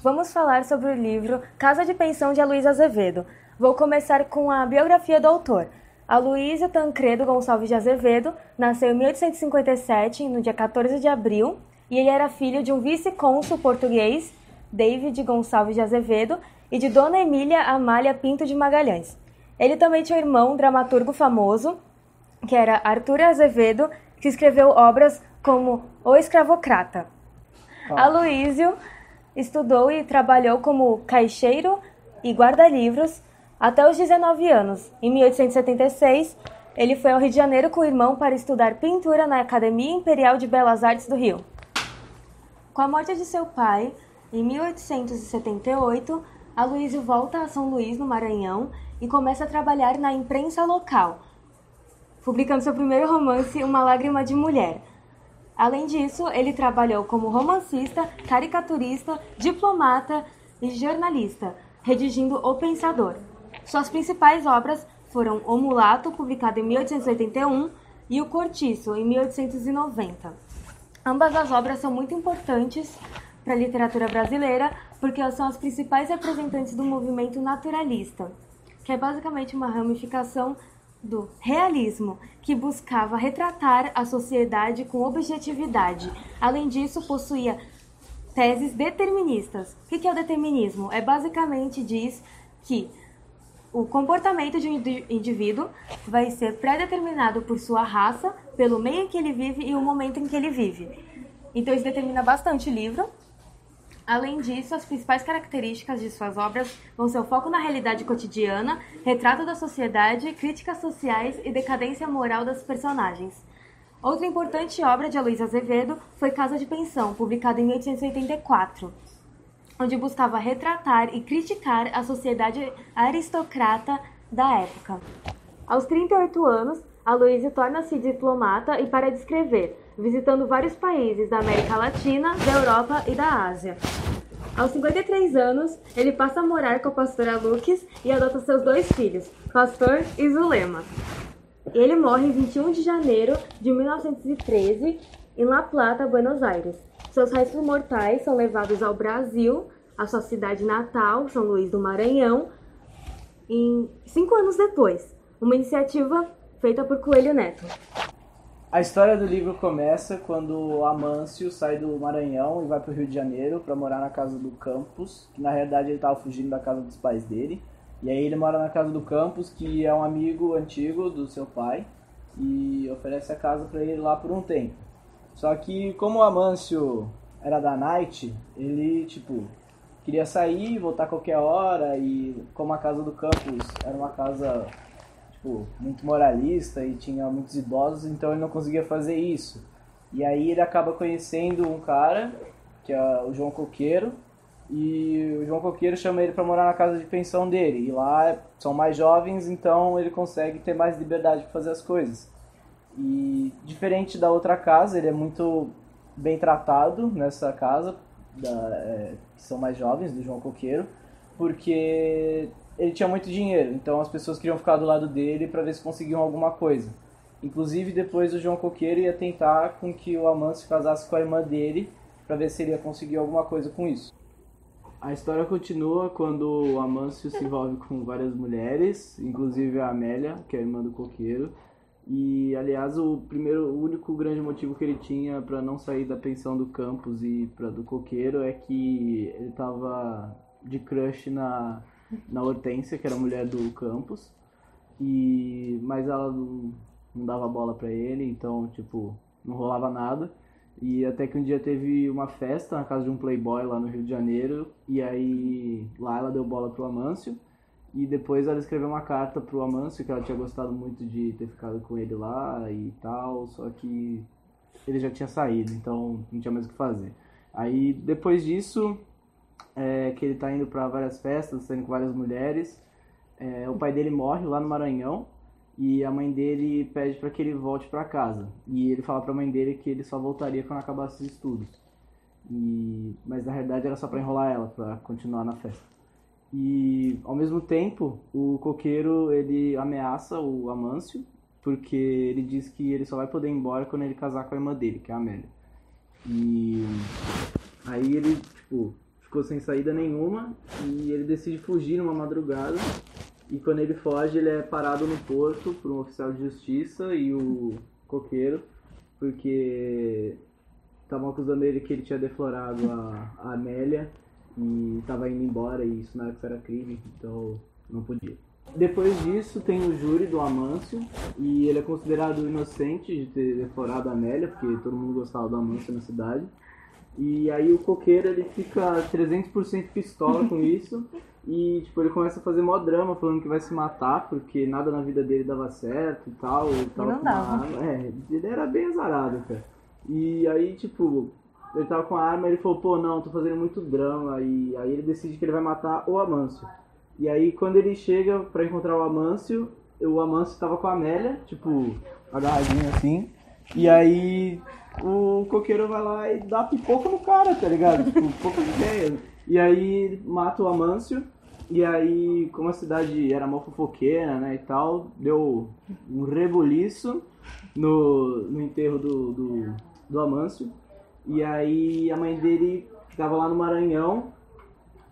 vamos falar sobre o livro Casa de Pensão de Aloysio Azevedo. Vou começar com a biografia do autor. Aloysio Tancredo Gonçalves de Azevedo nasceu em 1857, no dia 14 de abril, e ele era filho de um vice-cônsul português, David Gonçalves de Azevedo, e de Dona Emília Amália Pinto de Magalhães. Ele também tinha um irmão, dramaturgo famoso, que era Arthur Azevedo, que escreveu obras como O Escravocrata. Aloysio estudou e trabalhou como caixeiro e guarda-livros até os 19 anos. Em 1876, ele foi ao Rio de Janeiro com o irmão para estudar pintura na Academia Imperial de Belas Artes do Rio. Com a morte de seu pai, em 1878, Aloysio volta a São Luís, no Maranhão, e começa a trabalhar na imprensa local, publicando seu primeiro romance, Uma Lágrima de Mulher. Além disso, ele trabalhou como romancista, caricaturista, diplomata e jornalista, redigindo O Pensador. Suas principais obras foram O Mulato, publicado em 1881, e O Cortiço, em 1890. Ambas as obras são muito importantes para a literatura brasileira, porque elas são as principais representantes do movimento naturalista, que é basicamente uma ramificação do realismo, que buscava retratar a sociedade com objetividade. Além disso, possuía teses deterministas. O que é o determinismo? Basicamente diz que o comportamento de um indivíduo vai ser pré-determinado por sua raça, pelo meio em que ele vive e o momento em que ele vive. Então isso determina bastante o livro. Além disso, as principais características de suas obras vão ser o foco na realidade cotidiana, retrato da sociedade, críticas sociais e decadência moral das personagens. Outra importante obra de Aloysio Azevedo foi Casa de Pensão, publicada em 1884, onde buscava retratar e criticar a sociedade aristocrata da época. Aos 38 anos, Aloysio torna-se diplomata e para de escrever, visitando vários países da América Latina, da Europa e da Ásia. Aos 53 anos, ele passa a morar com a pastora Luques e adota seus 2 filhos, Pastor e Zulema. Ele morre em 21 de janeiro de 1913, em La Plata, Buenos Aires. Seus restos mortais são levados ao Brasil, à sua cidade natal, São Luís do Maranhão, 5 anos depois, uma iniciativa feita por Coelho Neto. A história do livro começa quando Amâncio sai do Maranhão e vai para o Rio de Janeiro para morar na casa do Campos, que na realidade ele estava fugindo da casa dos pais dele. E aí ele mora na casa do Campos, que é um amigo antigo do seu pai, e oferece a casa para ele lá por um tempo. Só que como o Amâncio era da night, ele queria sair, voltar a qualquer hora, e como a casa do Campos era uma casa muito moralista e tinha muitos idosos, então ele não conseguia fazer isso. E aí ele acaba conhecendo um cara, que é o João Coqueiro, e o João Coqueiro chama ele para morar na casa de pensão dele. E lá são mais jovens, então ele consegue ter mais liberdade para fazer as coisas. E diferente da outra casa, ele é muito bem tratado nessa casa, que são mais jovens, do João Coqueiro, porque ele tinha muito dinheiro, então as pessoas queriam ficar do lado dele para ver se conseguiam alguma coisa. Inclusive, depois o João Coqueiro ia tentar com que o Amâncio casasse com a irmã dele para ver se ele ia conseguir alguma coisa com isso. A história continua quando o Amâncio se envolve com várias mulheres, inclusive a Amélia, que é a irmã do Coqueiro. E, aliás, o único grande motivo que ele tinha para não sair da pensão do Campos e do Coqueiro é que ele estava de crush na Hortência, que era a mulher do Campos, mas ela não dava bola pra ele, então, não rolava nada. E até que um dia teve uma festa na casa de um playboy lá no Rio de Janeiro, e aí lá ela deu bola pro Amâncio, e depois ela escreveu uma carta pro Amâncio, que ela tinha gostado muito de ter ficado com ele lá e tal, só que ele já tinha saído, então não tinha mais o que fazer. Aí, depois disso, que ele tá indo pra várias festas, saindo com várias mulheres, o pai dele morre lá no Maranhão, e a mãe dele pede para que ele volte para casa. E ele fala para a mãe dele que ele só voltaria quando acabasse os estudos. Mas na realidade era só para enrolar ela, para continuar na festa. E ao mesmo tempo, o Coqueiro ele ameaça o Amâncio, porque ele diz que ele só vai poder ir embora quando ele casar com a irmã dele, que é a Amélia. E aí ele ficou ficou sem saída nenhuma e ele decide fugir numa madrugada. E quando ele foge, ele é parado no porto por um oficial de justiça e o coqueiro, porque estavam acusando ele que ele tinha deflorado a Amélia e estava indo embora, e isso na época era crime, então não podia. Depois disso tem o júri do Amâncio, e ele é considerado inocente de ter deflorado a Amélia, porque todo mundo gostava do Amâncio na cidade. E aí o coqueiro, ele fica 300% pistola com isso, e tipo, ele começa a fazer mó drama, falando que vai se matar, porque nada na vida dele dava certo e tal. Ele tava não com dava. uma arma. Ele era bem azarado, cara. E aí, tipo, ele tava com a arma e ele falou, pô, não, tô fazendo muito drama. E aí ele decide que ele vai matar o Amâncio. E aí quando ele chega pra encontrar o Amâncio tava com a Amélia, tipo, agarradinho assim. E aí o coqueiro vai lá e dá pipoca no cara, tá ligado? Tipo, pouca ideia. E aí ele mata o Amâncio. E aí, como a cidade era mó fofoqueira, né, e tal, deu um rebuliço no enterro do Amâncio. E aí a mãe dele, que tava lá no Maranhão,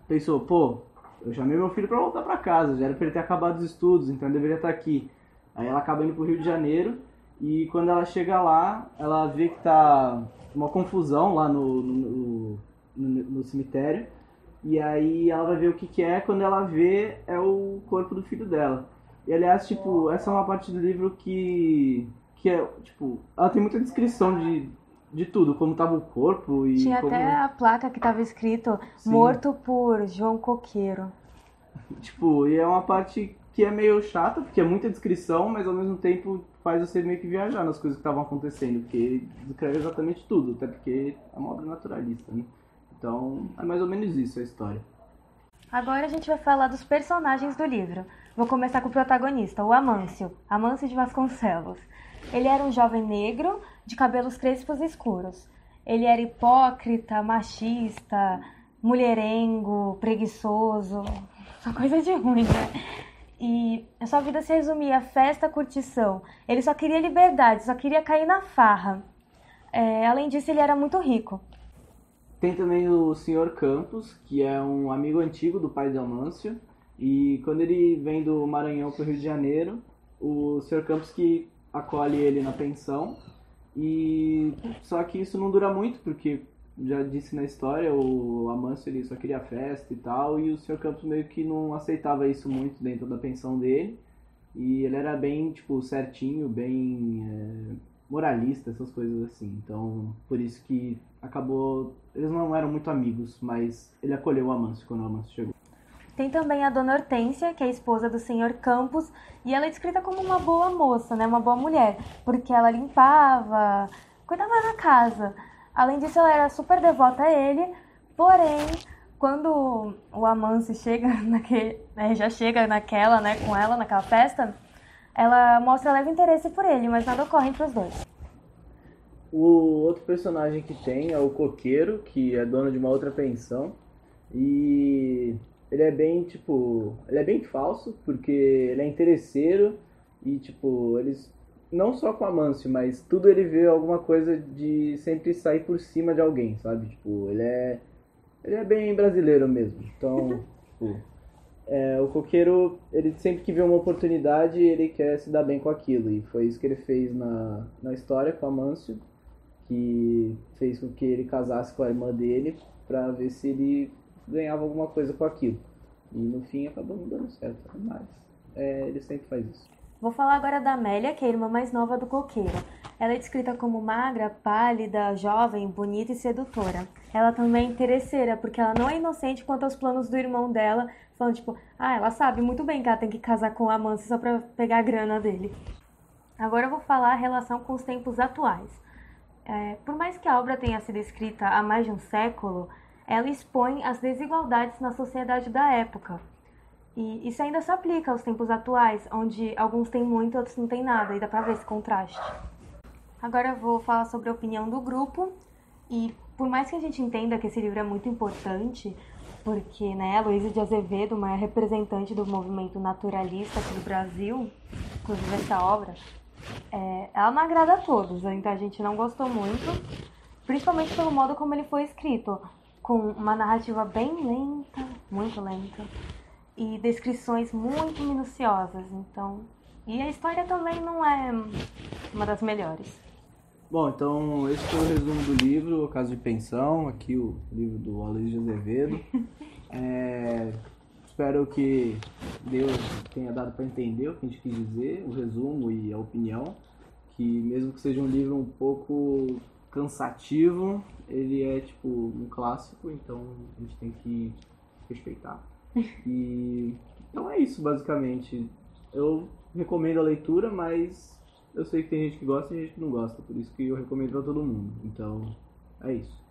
pensou, pô, eu chamei meu filho pra voltar pra casa, já era pra ele ter acabado os estudos, então ele deveria estar aqui. Aí ela acaba indo pro Rio de Janeiro, e quando ela chega lá, ela vê que tá uma confusão lá no cemitério. E aí ela vai ver o que é, quando ela vê, é o corpo do filho dela. E aliás, tipo, essa é uma parte do livro que é, tipo, ela tem muita descrição de tudo, como tava o corpo e Tinha como... até a placa que tava escrito Sim. Morto por João Coqueiro. Tipo, e é uma parte que é meio chata, porque é muita descrição, mas ao mesmo tempo faz você meio que viajar nas coisas que estavam acontecendo, porque ele descreve exatamente tudo, até porque é uma obra naturalista, né? Então, é mais ou menos isso a história. Agora a gente vai falar dos personagens do livro. Vou começar com o protagonista, o Amâncio de Vasconcelos. Ele era um jovem negro de cabelos crespos e escuros. Ele era hipócrita, machista, mulherengo, preguiçoso, só coisa de ruim, né? E a sua vida se resumia a festa, curtição. Ele só queria liberdade, só queria cair na farra. Além disso, ele era muito rico. Tem também o Sr. Campos, que é um amigo antigo do pai de Amâncio. E quando ele vem do Maranhão para o Rio de Janeiro, o Sr. Campos que acolhe ele na pensão. E só que isso não dura muito, porque já disse na história, o Amâncio ele só queria festa e tal, e o Sr. Campos meio que não aceitava isso muito dentro da pensão dele. E ele era bem, tipo, certinho, bem moralista, essas coisas assim. Então, por isso que acabou... Eles não eram muito amigos, mas ele acolheu o Amâncio quando o Amâncio chegou. Tem também a Dona Hortência, que é a esposa do Sr. Campos, e ela é descrita como uma boa moça, né? Uma boa mulher, porque ela limpava, cuidava da casa. Além disso, ela era super devota a ele, porém, quando o Amâncio chega já chega naquela, né, com ela, naquela festa, ela mostra leve interesse por ele, mas nada ocorre entre os dois. O outro personagem que tem é o coqueiro, que é dono de uma outra pensão. E ele é bem, tipo... Ele é bem falso, porque ele é interesseiro. E, tipo, eles... Não só com Amâncio, mas tudo ele vê alguma coisa de sempre sair por cima de alguém, sabe? Tipo, ele é bem brasileiro mesmo. Então, tipo... o coqueiro, ele sempre que vê uma oportunidade, ele quer se dar bem com aquilo. E foi isso que ele fez na história com Amâncio, que fez com que ele casasse com a irmã dele pra ver se ele ganhava alguma coisa com aquilo. E no fim acabou não dando certo, mas ele sempre faz isso. Vou falar agora da Amélia, que é a irmã mais nova do coqueiro. Ela é descrita como magra, pálida, jovem, bonita e sedutora. Ela também é interesseira, porque ela não é inocente quanto aos planos do irmão dela, falando tipo, ela sabe muito bem que ela tem que casar com o Amâncio só pra pegar a grana dele. Agora eu vou falar a relação com os tempos atuais. Por mais que a obra tenha sido escrita há mais de um século, ela expõe as desigualdades na sociedade da época. E isso ainda se aplica aos tempos atuais, onde alguns têm muito e outros não têm nada, e dá pra ver esse contraste. Agora eu vou falar sobre a opinião do grupo, e por mais que a gente entenda que esse livro é muito importante, porque, né, a Luísa de Azevedo, uma representante do movimento naturalista aqui do Brasil, inclusive essa obra, ela não agrada a todos, então a gente não gostou muito, principalmente pelo modo como ele foi escrito. com uma narrativa bem lenta, muito lenta, e descrições muito minuciosas. Então, e a história também não é uma das melhores. Bom, então esse foi o resumo do livro, O Caso de Pensão, aqui o livro do Aloysio de Azevedo. Espero que Deus tenha dado para entender o que a gente quis dizer, o resumo e a opinião, que mesmo que seja um livro um pouco cansativo, ele é tipo um clássico, então a gente tem que respeitar. E então é isso, basicamente. Eu recomendo a leitura, mas eu sei que tem gente que gosta e gente que não gosta, por isso que eu recomendo para todo mundo. Então, é isso.